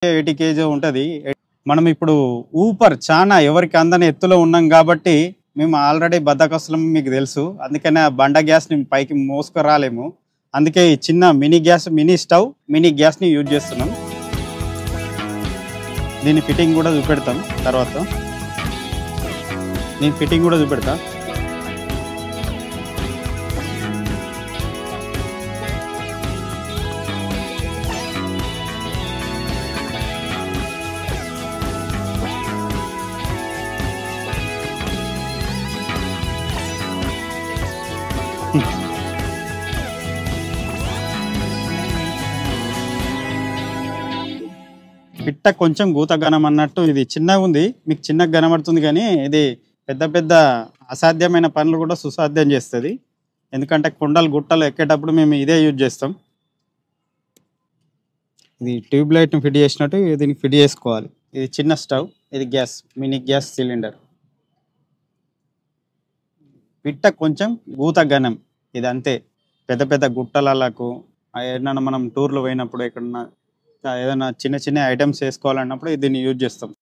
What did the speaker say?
80 KG ఉంటది. మనం ఇప్పుడు ఊపర్ చానా ఎవరికి అందని ఎత్తులో ఉన్నాం కాబట్టి మేము ఆల్రెడీ బద్ధకస్తులం మీకు తెలుసు. అందుకనే ఆ బండ గ్యాస్‌ని పైకి మోసుకురాలేము. అందుకే ఈ చిన్న మినీ స్టవ్, మినీ గ్యాస్‌ని యూజ్ చేస్తున్నాం. దీని ఫిట్టింగ్ కూడా చూపెడతాం తర్వాత. నేను ఫిట్టింగ్ కూడా చూపెడతా. పిట్ట కొంచెం గూత ఘనం అన్నట్టు ఇది చిన్నగా ఉంది. మీకు చిన్నగా కనబడుతుంది కానీ ఇది పెద్ద పెద్ద అసాధ్యమైన పనులు కూడా సుసాధ్యం చేస్తుంది. ఎందుకంటే కొండలు గుట్టలు ఎక్కేటప్పుడు మేము ఇదే యూజ్ చేస్తాం. ఇది ట్యూబ్ లైట్ని ఫిట్ చేసినట్టు దీనికి ఫిట్ చేసుకోవాలి. ఇది చిన్న స్టవ్, ఇది గ్యాస్, మినీ గ్యాస్ సిలిండర్. పిట్ట కొంచెం గూత ఘనం ఇది అంతే. పెద్ద పెద్ద గుట్టలకు ఏదైనా మనం టూర్లు పోయినప్పుడు ఎక్కడన్నా ఏదైనా చిన్న చిన్న ఐటమ్స్ వేసుకోవాలన్నప్పుడు దీన్ని యూజ్ చేస్తాం.